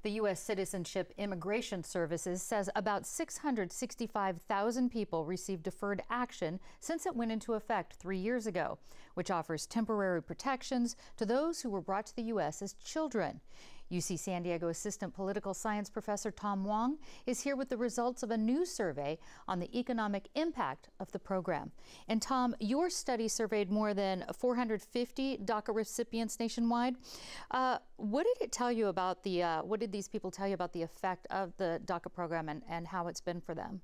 The U.S. Citizenship Immigration Services says about 665,000 people received deferred action since it went into effect 3 years ago, which offers temporary protections to those who were brought to the U.S. as children. UC San Diego Assistant Political Science Professor Tom Wong is here with the results of a new survey on the economic impact of the program. And Tom, your study surveyed more than 450 DACA recipients nationwide. What did it tell you about what did these people tell you about the effect of the DACA program and how it's been for them?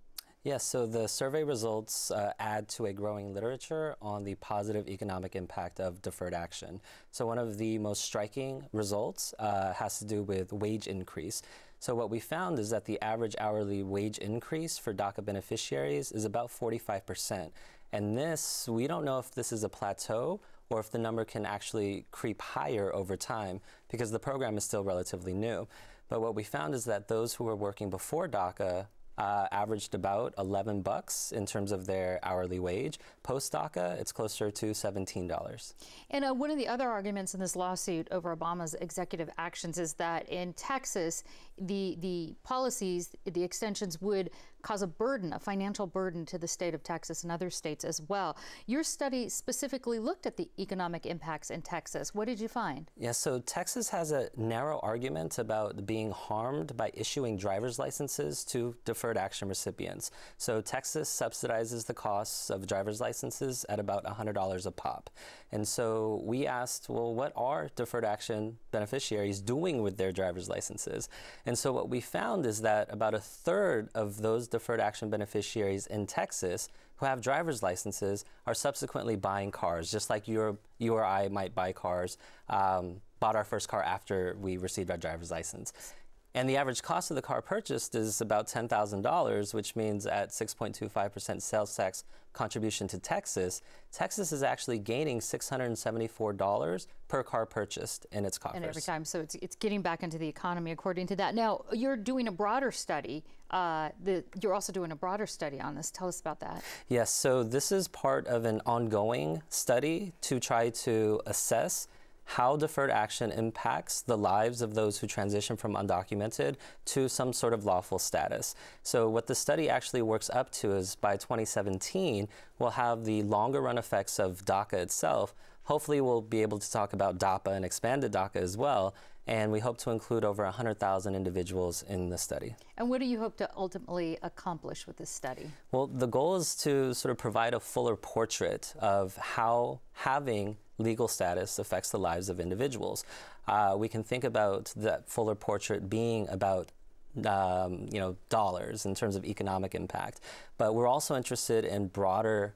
Yes, so the survey results add to a growing literature on the positive economic impact of deferred action. So one of the most striking results has to do with wage increase. So what we found is that the average hourly wage increase for DACA beneficiaries is about 45%. And this, we don't know if this is a plateau or if the number can actually creep higher over time because the program is still relatively new. But what we found is that those who were working before DACA averaged about $11 in terms of their hourly wage. Post-DACA, it's closer to $17. And one of the other arguments in this lawsuit over Obama's executive actions is that in Texas, the policies, the extensions would cause a burden, a financial burden to the state of Texas and other states as well. Your study specifically looked at the economic impacts in Texas. What did you find? Yes, so Texas has a narrow argument about being harmed by issuing driver's licenses to deferred action recipients. So Texas subsidizes the costs of driver's licenses at about $100 a pop. And so we asked, well, what are deferred action beneficiaries doing with their driver's licenses? And so what we found is that about a third of those deferred action beneficiaries in Texas who have driver's licenses are subsequently buying cars, just like you or I might buy cars, bought our first car after we received our driver's license. And the average cost of the car purchased is about $10,000, which means at 6.25% sales tax contribution to Texas, Texas is actually gaining $674 per car purchased in its coffers. And every time, so it's getting back into the economy according to that. Now, you're doing a broader study. You're also doing a broader study on this. Tell us about that. Yes, so this is part of an ongoing study to try to assess how deferred action impacts the lives of those who transition from undocumented to some sort of lawful status. So what the study actually works up to is by 2017, we'll have the longer run effects of DACA itself. Hopefully we'll be able to talk about DAPA and expanded DACA as well. And we hope to include over 100,000 individuals in the study. And what do you hope to ultimately accomplish with this study? Well, the goal is to sort of provide a fuller portrait of how having legal status affects the lives of individuals. We can think about that fuller portrait being about dollars in terms of economic impact, but we're also interested in broader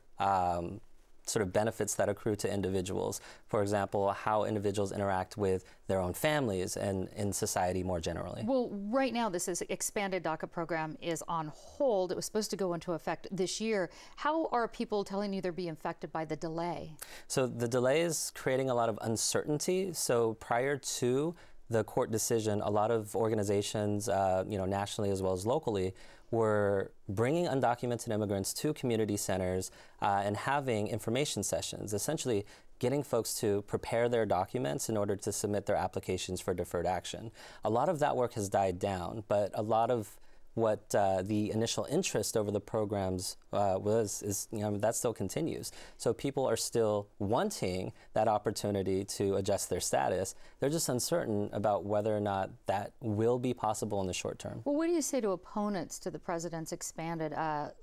sort of benefits that accrue to individuals. For example, how individuals interact with their own families and in society more generally. Well, right now this expanded DACA program is on hold. It was supposed to go into effect this year. How are people telling you they're being affected by the delay? So the delay is creating a lot of uncertainty. So prior to the court decision, a lot of organizations, nationally as well as locally, were bringing undocumented immigrants to community centers and having information sessions, essentially getting folks to prepare their documents in order to submit their applications for deferred action. A lot of that work has died down, but a lot of what the initial interest over the programs that still continues. So people are still wanting that opportunity to adjust their status. They're just uncertain about whether or not that will be possible in the short term. Well, what do you say to opponents to the president's expanded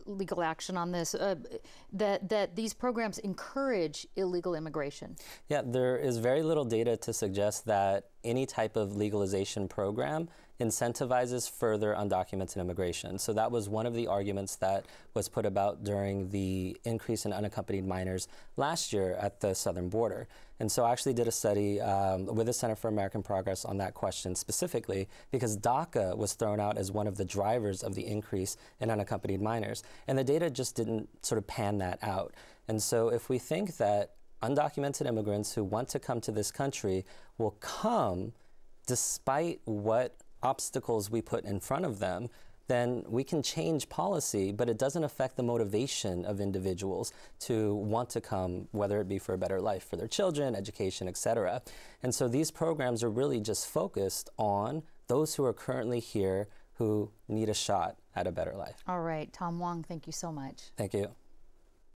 legal action on this, that these programs encourage illegal immigration? Yeah, there is very little data to suggest that any type of legalization program incentivizes further undocumented immigration. So that was one of the arguments that was put about during the increase in unaccompanied minors last year at the southern border. And so I actually did a study with the Center for American Progress on that question specifically because DACA was thrown out as one of the drivers of the increase in unaccompanied minors. And the data just didn't sort of pan that out. And so if we think that undocumented immigrants who want to come to this country will come despite what obstacles we put in front of them, then we can change policy, but it doesn't affect the motivation of individuals to want to come, whether it be for a better life for their children, education, etc. And so these programs are really just focused on those who are currently here who need a shot at a better life. All right, Tom Wong, thank you so much. Thank you.